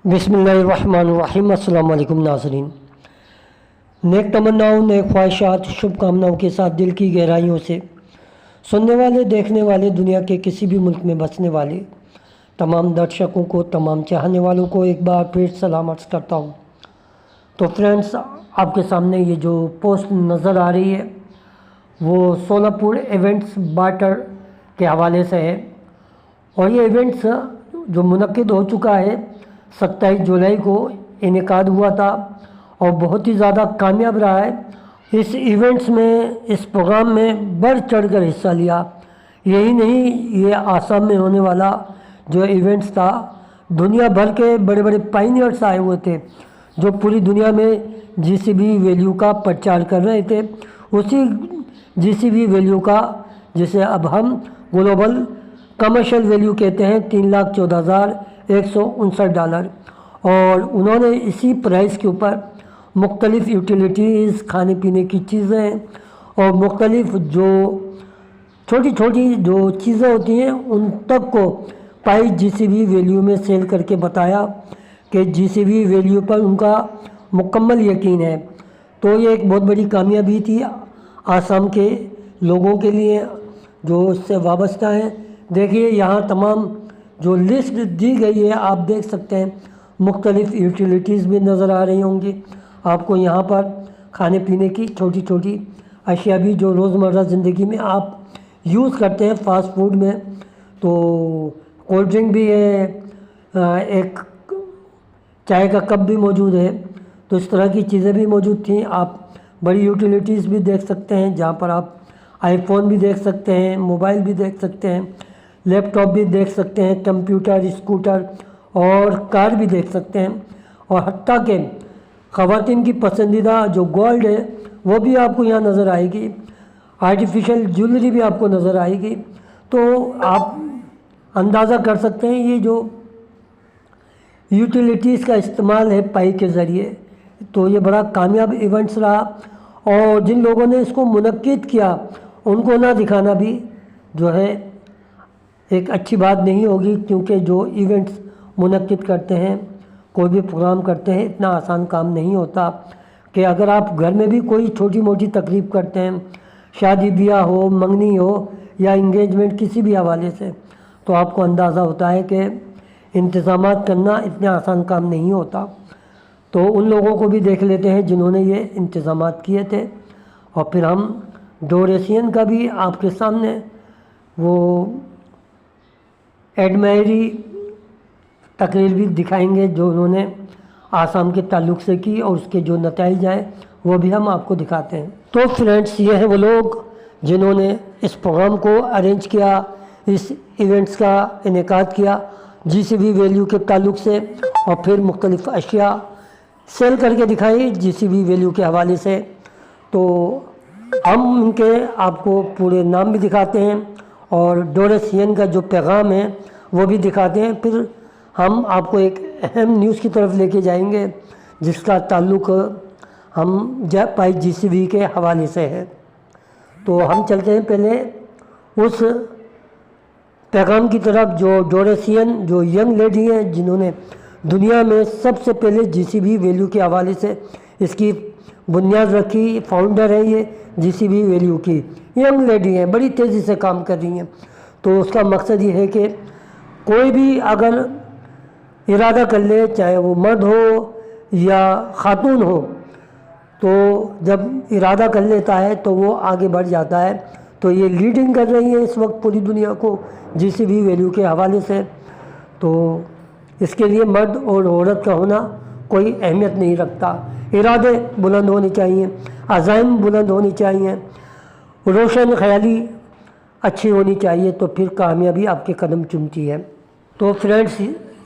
बिस्मिल्लाहिर्रहमानिर्रहीम। अस्सलाम वालेकुम नाज़रीन। नेक तमन्नाओं, नेक ख्वाहिशात, शुभकामनाओं के साथ दिल की गहराइयों से सुनने वाले, देखने वाले, दुनिया के किसी भी मुल्क में बसने वाले तमाम दर्शकों को, तमाम चाहने वालों को एक बार फिर सलाम अर्ज़ करता हूँ। तो फ्रेंड्स, आपके सामने ये जो पोस्ट नज़र आ रही है वो सोलापुर इवेंट्स बार्टर के हवाले से है और ये इवेंट्स जो मुनक्किद हो चुका है 27 जुलाई को इनेकाद हुआ था और बहुत ही ज़्यादा कामयाब रहा है। इस इवेंट्स में, इस प्रोग्राम में बढ़ चढ़ कर हिस्सा लिया। यही नहीं, ये आसाम में होने वाला जो इवेंट्स था, दुनिया भर के बड़े बड़े पायनियर्स आए हुए थे जो पूरी दुनिया में जीसीबी वैल्यू का प्रचार कर रहे थे। उसी जीसीबी वैल्यू का, जिसे अब हम ग्लोबल कमर्शियल वैल्यू कहते हैं, $3,14,159, और उन्होंने इसी प्राइस के ऊपर मुख्तलिफ़ यूटिलिटीज़, खाने पीने की चीज़ें और मुख्तलिफ़ जो छोटी छोटी जो चीज़ें होती हैं उन तक को पाई जीसीबी वैल्यू में सेल करके बताया कि जीसीबी वैल्यू पर उनका मुकम्मल यकीन है। तो ये एक बहुत बड़ी कामयाबी थी आसाम के लोगों के लिए जो इससे वाबस्ता हैं। देखिए, यहाँ तमाम जो लिस्ट दी गई है आप देख सकते हैं, मुख्तलिफ़ यूटिलिटीज़ भी नज़र आ रही होंगी आपको यहाँ पर, खाने पीने की छोटी छोटी अशिया भी जो रोज़मर्रा ज़िंदगी में आप यूज़ करते हैं फास्ट फूड में। तो कोल्ड ड्रिंक भी है, एक चाय का कप भी मौजूद है। तो इस तरह की चीज़ें भी मौजूद थी। आप बड़ी यूटिलिटीज़ भी देख सकते हैं जहाँ पर आप आईफोन भी देख सकते हैं, मोबाइल भी देख सकते हैं, लैपटॉप भी देख सकते हैं, कंप्यूटर, स्कूटर और कार भी देख सकते हैं। और हत्ता के ख़वातीन की पसंदीदा जो गोल्ड है वो भी आपको यहाँ नज़र आएगी। आर्टिफिशियल ज्वेलरी भी आपको नज़र आएगी। तो आप अंदाज़ा कर सकते हैं ये जो यूटिलिटीज़ का इस्तेमाल है पाई के ज़रिए, तो ये बड़ा कामयाब इवेंट्स रहा। और जिन लोगों ने इसको मुनक्किद किया उनको ना दिखाना भी जो है एक अच्छी बात नहीं होगी, क्योंकि जो इवेंट्स मुनक्किद करते हैं, कोई भी प्रोग्राम करते हैं, इतना आसान काम नहीं होता कि अगर आप घर में भी कोई छोटी मोटी तकरीब करते हैं, शादी ब्याह हो, मंगनी हो या इंगेजमेंट किसी भी हवाले से, तो आपको अंदाज़ा होता है कि इंतज़ामात करना इतने आसान काम नहीं होता। तो उन लोगों को भी देख लेते हैं जिन्होंने ये इंतज़ामात किए थे। और फिर हम डोरेशियन का भी आपके सामने वो एडमायरी तकरीर भी दिखाएंगे जो उन्होंने आसाम के ताल्लुक़ से की और उसके जो नताइज आए वो भी हम आपको दिखाते हैं। तो फ्रेंड्स, ये हैं वो लोग जिन्होंने इस प्रोग्राम को अरेंज किया, इस इवेंट्स का इनेकाद किया जीसीबी वैल्यू के ताल्लुक़ से, और फिर मुख्तलिफ़ अशिया सेल करके दिखाई जीसीबी वैल्यू के हवाले से। तो हम उनके आपको पूरे नाम भी दिखाते हैं और डोरेशियन का जो पैगाम है वो भी दिखाते हैं। फिर हम आपको एक अहम न्यूज़ की तरफ लेके जाएंगे जिसका ताल्लुक़ हम पाई जीसीबी के हवाले से है। तो हम चलते हैं पहले उस पैगाम की तरफ जो डोरेशियन, जो यंग लेडी हैं जिन्होंने दुनिया में सबसे पहले जीसीबी वैल्यू के हवाले से इसकी बुनियाद रखी, फाउंडर है ये जीसीबी वैल्यू की, यंग लेडी हैं, बड़ी तेज़ी से काम कर रही हैं। तो उसका मकसद ये है कि कोई भी अगर इरादा कर ले, चाहे वो मर्द हो या ख़ातून हो, तो जब इरादा कर लेता है तो वो आगे बढ़ जाता है। तो ये लीडिंग कर रही है इस वक्त पूरी दुनिया को जीसीबी वैल्यू के हवाले से। तो इसके लिए मर्द और औरत का होना कोई अहमियत नहीं रखता। इरादे बुलंद होने चाहिए, अज़ाइम बुलंद होनी चाहिए, रोशन ख़याली अच्छी होनी चाहिए, तो फिर कामयाबी आपके कदम चूमती है। तो फ्रेंड्स,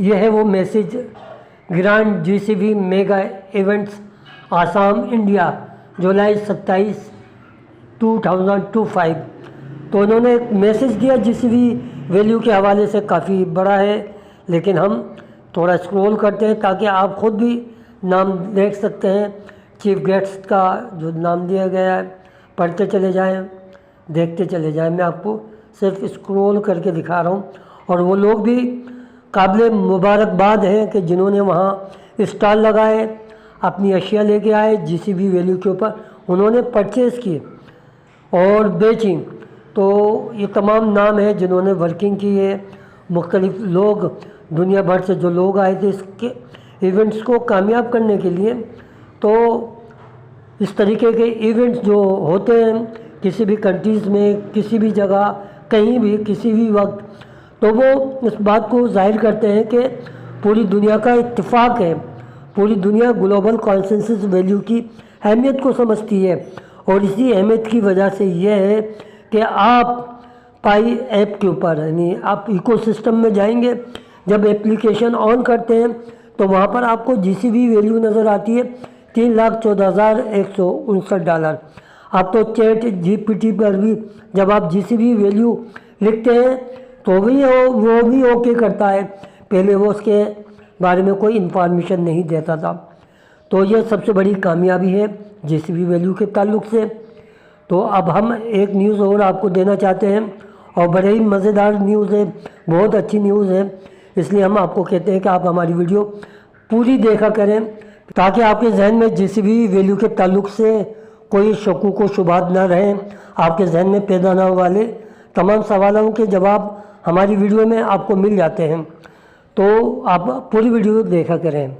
ये है वो message grand GCB mega events Assam India July 27, 2025। तो उन्होंने एक मैसेज दिया जीसीबी वैल्यू के हवाले से, काफ़ी बड़ा है, लेकिन हम थोड़ा स्क्रॉल करते हैं ताकि आप ख़ुद भी नाम देख सकते हैं। चीफ गेस्ट का जो नाम दिया गया है, पढ़ते चले जाएं, देखते चले जाएं। मैं आपको सिर्फ स्क्रॉल करके दिखा रहा हूँ। और वो लोग भी काबिल मुबारकबाद हैं कि जिन्होंने वहाँ स्टॉल लगाए, अपनी अशिया लेके आए, जीसीबी वैल्यू के ऊपर उन्होंने परचेज़ की और बेची। तो ये तमाम नाम हैं जिन्होंने वर्किंग की है। मुख्तलिफ लोग दुनिया भर से जो लोग आए थे इसके इवेंट्स को कामयाब करने के लिए। तो इस तरीके के इवेंट्स जो होते हैं किसी भी कंट्रीज़ में, किसी भी जगह, कहीं भी, किसी भी वक्त, तो वो इस बात को ज़ाहिर करते हैं कि पूरी दुनिया का इत्तेफाक है, पूरी दुनिया ग्लोबल कॉन्सेंसस वैल्यू की अहमियत को समझती है। और इसी अहमियत की वजह से यह है कि आप पाई ऐप के ऊपर, यानी आप इकोसिस्टम में जाएंगे, जब एप्लीकेशन ऑन करते हैं तो वहाँ पर आपको जीसीबी वैल्यू नज़र आती है $3,14,159। आप तो चैट जीपीटी पर भी जब आप जीसीबी वैल्यू लिखते हैं तो भी वो भी ओके करता है, पहले वो उसके बारे में कोई इन्फॉर्मेशन नहीं देता था। तो ये सबसे बड़ी कामयाबी है जीसीबी वैल्यू के ताल्लुक़ से। तो अब हम एक न्यूज़ और आपको देना चाहते हैं और बड़े ही मज़ेदार न्यूज़ है, बहुत अच्छी न्यूज़ है, इसलिए हम आपको कहते हैं कि आप हमारी वीडियो पूरी देखा करें ताकि आपके जहन में जीसीबी वैल्यू के ताल्लुक़ से कोई शकूक व शुबहात ना रहें। आपके जहन में पैदा ना वाले तमाम सवालों के जवाब हमारी वीडियो में आपको मिल जाते हैं। तो आप पूरी वीडियो देखा करें।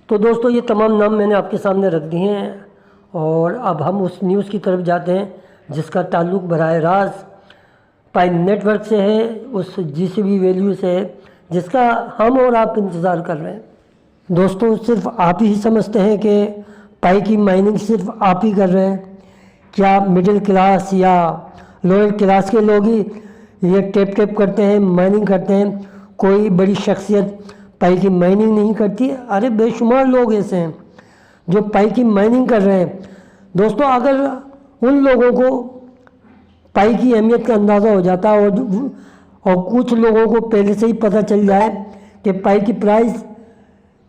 तो दोस्तों ये तमाम नाम मैंने आपके सामने रख दिए हैं और अब हम उस न्यूज़ की तरफ जाते हैं जिसका ताल्लुक़ बराह रास्त पाई नेटवर्क से है, उस जीसीबी वैल्यू से है जिसका हम और आप इंतज़ार कर रहे हैं। दोस्तों सिर्फ आप ही समझते हैं कि पाई की माइनिंग सिर्फ आप ही कर रहे हैं क्या? मिडिल क्लास या लोअर क्लास के लोग ही ये टेप करते हैं, माइनिंग करते हैं? कोई बड़ी शख्सियत पाई की माइनिंग नहीं करती? अरे बेशुमार लोग ऐसे हैं जो पाई की माइनिंग कर रहे हैं। दोस्तों अगर उन लोगों को पाई की अहमियत का अंदाज़ा हो जाता और कुछ लोगों को पहले से ही पता चल जाए कि पाई की प्राइस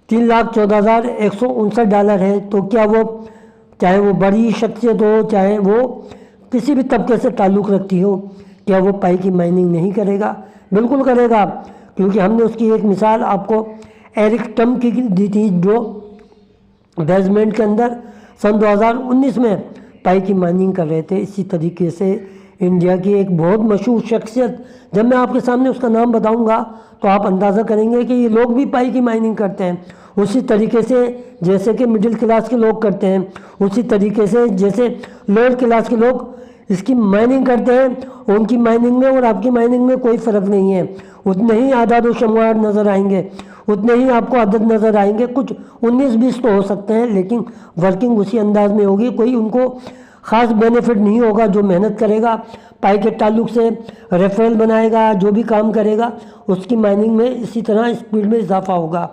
$3,14,159 है, तो क्या वो, चाहे वो बड़ी शख्सियत हो, चाहे वो किसी भी तबके से ताल्लुक़ रखती हो, क्या वो पाई की माइनिंग नहीं करेगा? बिल्कुल करेगा, क्योंकि हमने उसकी एक मिसाल आपको एरिक टम की दी थी जो बेसमेंट के अंदर सन 2019 में पाई की माइनिंग कर रहे थे। इसी तरीके से इंडिया की एक बहुत मशहूर शख्सियत, जब मैं आपके सामने उसका नाम बताऊंगा तो आप अंदाज़ा करेंगे कि ये लोग भी पाई की माइनिंग करते हैं। उसी तरीके से जैसे कि मिडिल क्लास के लोग करते हैं, उसी तरीके से जैसे लोअर क्लास के लोग इसकी माइनिंग करते हैं, उनकी माइनिंग में और आपकी माइनिंग में कोई फ़र्क नहीं है। उतने ही आदाद व शुमार नज़र आएंगे, उतने ही आपको अदद नज़र आएंगे, कुछ 19-20 तो हो सकते हैं, लेकिन वर्किंग उसी अंदाज में होगी। कोई उनको ख़ास बेनिफिट नहीं होगा। जो मेहनत करेगा पाई के ताल्लुक़ से, रेफरल बनाएगा, जो भी काम करेगा, उसकी माइनिंग में इसी तरह स्पीड में इजाफा होगा।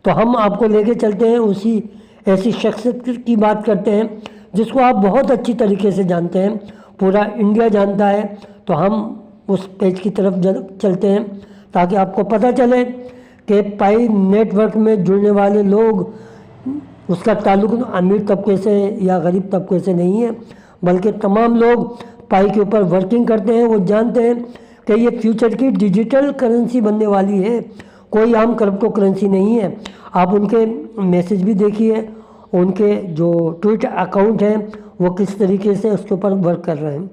तो हम आपको लेके चलते हैं उसी ऐसी शख्सियत की बात करते हैं जिसको आप बहुत अच्छी तरीके से जानते हैं, पूरा इंडिया जानता है। तो हम उस पेज की तरफ चलते हैं ताकि आपको पता चले कि पाई नेटवर्क में जुड़ने वाले लोग, उसका ताल्लुक़ अमीर तबके से या गरीब तबके से नहीं है, बल्कि तमाम लोग पाई के ऊपर वर्किंग करते हैं। वो जानते हैं कि ये फ्यूचर की डिजिटल करेंसी बनने वाली है, कोई आम क्रिप्टो करेंसी नहीं है। आप उनके मैसेज भी देखिए, उनके जो ट्विट अकाउंट हैं वो किस तरीके से उसके ऊपर वर्क कर रहे हैं।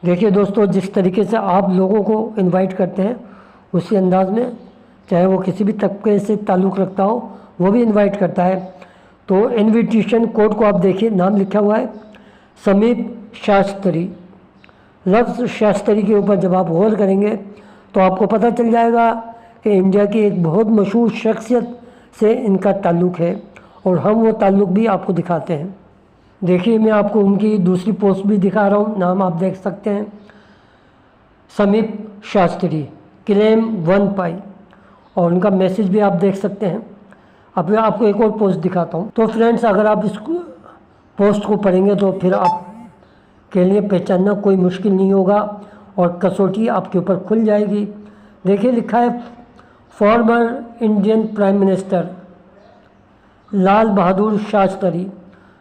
देखिए दोस्तों, जिस तरीके से आप लोगों को इनवाइट करते हैं उसी अंदाज में, चाहे वो किसी भी तबके से ताल्लुक़ रखता हो, वो भी इनवाइट करता है। तो इनविटेशन कोड को आप देखिए, नाम लिखा हुआ है समीप शास्त्री। लफ्ज़ शास्त्री के ऊपर जब आप गौर करेंगे तो आपको पता चल जाएगा कि इंडिया की एक बहुत मशहूर शख्सियत से इनका ताल्लुक़ है और हम वो ताल्लुक़ भी आपको दिखाते हैं। देखिए मैं आपको उनकी दूसरी पोस्ट भी दिखा रहा हूँ, नाम आप देख सकते हैं समीप शास्त्री, क्लेम 1 पाई, और उनका मैसेज भी आप देख सकते हैं। अब मैं आपको एक और पोस्ट दिखाता हूँ। तो फ्रेंड्स, अगर आप इस पोस्ट को पढ़ेंगे तो फिर आप के लिए पहचानना कोई मुश्किल नहीं होगा और कसौटी आपके ऊपर खुल जाएगी। देखिए लिखा है former Indian prime minister Lal Bahadur Shastri,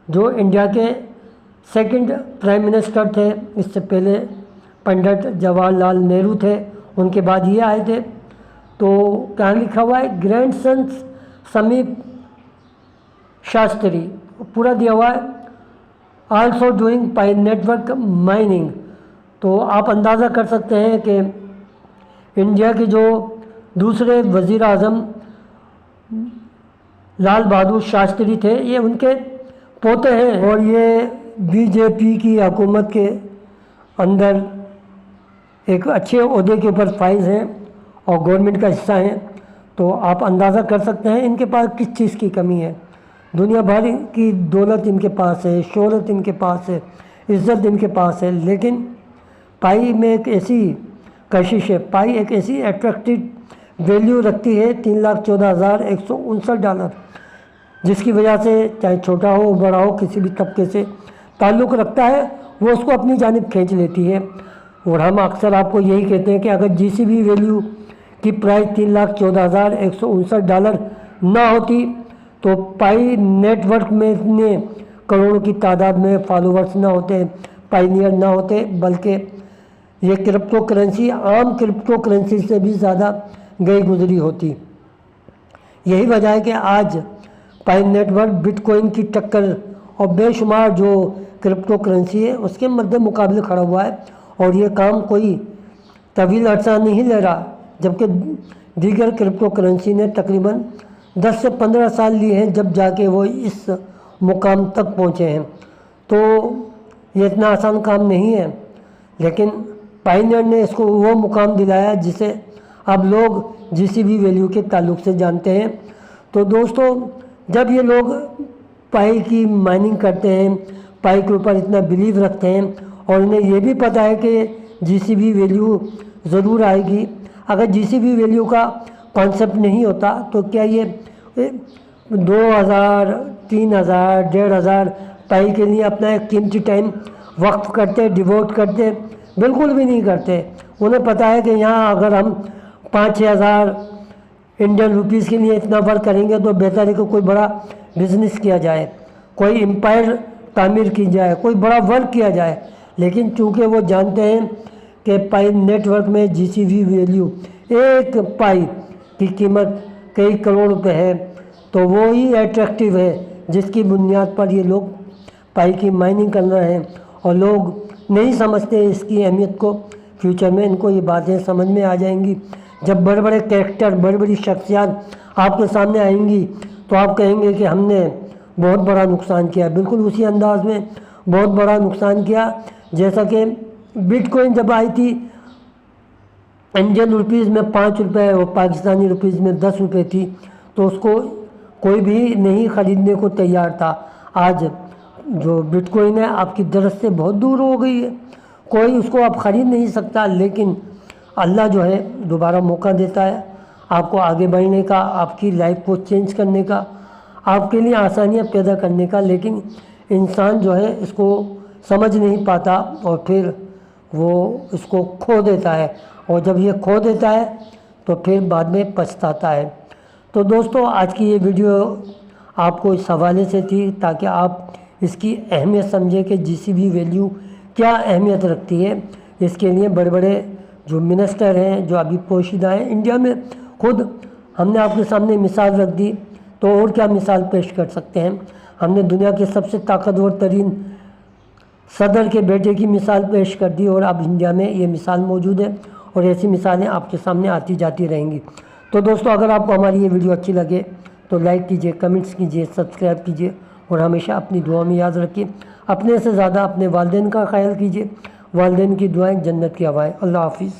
जो इंडिया के सेकंड प्राइम मिनिस्टर थे। इससे पहले पंडित जवाहरलाल नेहरू थे उनके बाद ये आए थे। तो क्या लिखा हुआ है, ग्रैंड सन समीप शास्त्री, पूरा दिया हुआ है, आल्सो डूइंग पाई नेटवर्क माइनिंग। तो आप अंदाज़ा कर सकते हैं कि इंडिया के जो दूसरे वज़ीर आज़म लाल बहादुर शास्त्री थे, ये उनके पोते हैं और ये बीजेपी की हुकूमत के अंदर एक अच्छे ओहदे के ऊपर फाइज हैं और गवर्नमेंट का हिस्सा हैं। तो आप अंदाज़ा कर सकते हैं इनके पास किस चीज़ की कमी है। दुनिया भर की दौलत इनके पास है, शोहरत इनके पास है, इज़्ज़त इनके पास है, लेकिन पाई में एक ऐसी कशिश है, पाई एक ऐसी अट्रैक्टिव वैल्यू रखती है $3,14,159, जिसकी वजह से चाहे छोटा हो बड़ा हो किसी भी तबके से ताल्लुक़ रखता है, वो उसको अपनी जानिब खींच लेती है। और हम अक्सर आपको यही कहते हैं कि अगर GCB वैल्यू की प्राइस $3,14,159 ना होती तो पाई नेटवर्क में इतने करोड़ों की तादाद में फॉलोवर्स ना होते, पाइनियर ना होते, बल्कि ये क्रिप्टो करेंसी आम क्रिप्टो करेंसी से भी ज़्यादा गई गुजरी होती। यही वजह है कि आज पाई नेटवर्क बिटकॉइन की टक्कर और बेशुमार जो क्रिप्टो करेंसी है उसके मद्दे मुकाबले खड़ा हुआ है और ये काम कोई तवील अर्सा नहीं ले रहा, जबकि दीगर क्रिप्टो करेंसी ने तकरीबन 10 से 15 साल लिए हैं जब जाके वो इस मुकाम तक पहुँचे हैं। तो ये इतना आसान काम नहीं है, लेकिन पाइनियर ने इसको वो मुकाम दिलाया जिसे अब लोग GCB वैल्यू के ताल्लुक़ से जानते हैं। तो दोस्तों, जब ये लोग पाई की माइनिंग करते हैं, पाई के ऊपर इतना बिलीव रखते हैं और इन्हें ये भी पता है कि GCB वैल्यू ज़रूर आएगी, अगर GCB वैल्यू का कॉन्सेप्ट नहीं होता तो क्या ये 2,000, 3,000, 1,500 पाई के लिए अपना एक कीमती टाइम वक्फ करते, डिवोट करते? बिल्कुल भी नहीं करते। उन्हें पता है कि यहाँ अगर हम 5-6 हज़ार इंडियन रुपीज़ के लिए इतना वर्क करेंगे तो बेहतर है कि कोई बड़ा बिजनेस किया जाए, कोई एम्पायर तामीर की जाए, कोई बड़ा वर्क किया जाए। लेकिन चूँकि वो जानते हैं कि पाई नेटवर्क में GCB वैल्यू, एक पाई की कीमत कई करोड़ रुपए है, तो वो ही अट्रैक्टिव है जिसकी बुनियाद पर ये लोग पाई की माइनिंग कर रहे हैं और लोग नहीं समझते इसकी अहमियत को। फ्यूचर में इनको ये बातें समझ में आ जाएंगी। जब बड़े बड़े कैरेक्टर, बड़ी बड़ी शख्सियत आपके सामने आएंगी तो आप कहेंगे कि हमने बहुत बड़ा नुकसान किया। बिल्कुल उसी अंदाज में बहुत बड़ा नुकसान किया जैसा कि बिटकॉइन जब आई थी इंडियन रुपीज़ में 5 रुपये और पाकिस्तानी रुपीज़ में 10 रुपये थी, तो उसको कोई भी नहीं ख़रीदने को तैयार था। आज जो बिटकॉइन है आपकी दरस से बहुत दूर हो गई है, कोई उसको आप ख़रीद नहीं सकता। लेकिन अल्लाह जो है दोबारा मौका देता है आपको आगे बढ़ने का, आपकी लाइफ को चेंज करने का, आपके लिए आसानियाँ पैदा करने का। लेकिन इंसान जो है इसको समझ नहीं पाता और फिर वो इसको खो देता है, और जब ये खो देता है तो फिर बाद में पछताता है। तो दोस्तों, आज की ये वीडियो आपको इस हवाले से थी ताकि आप इसकी अहमियत समझें कि GCB वैल्यू क्या अहमियत रखती है। इसके लिए बड़े बड़े जो मिनिस्टर हैं, जो अभी पोशीदा हैं इंडिया में, खुद हमने आपके सामने मिसाल रख दी, तो और क्या मिसाल पेश कर सकते हैं। हमने दुनिया के सबसे ताकतवर तरीन सदर के बेटे की मिसाल पेश कर दी और अब इंडिया में ये मिसाल मौजूद है और ऐसी मिसालें आपके सामने आती जाती रहेंगी। तो दोस्तों, अगर आपको हमारी ये वीडियो अच्छी लगे तो लाइक कीजिए, कमेंट्स कीजिए, सब्सक्राइब कीजिए और हमेशा अपनी दुआ में याद रखिए, अपने से ज़्यादा अपने वालिदैन का ख्याल कीजिए। वालिदैन की दुआएं जन्नत की हवाएं। अल्लाह हाफिज़।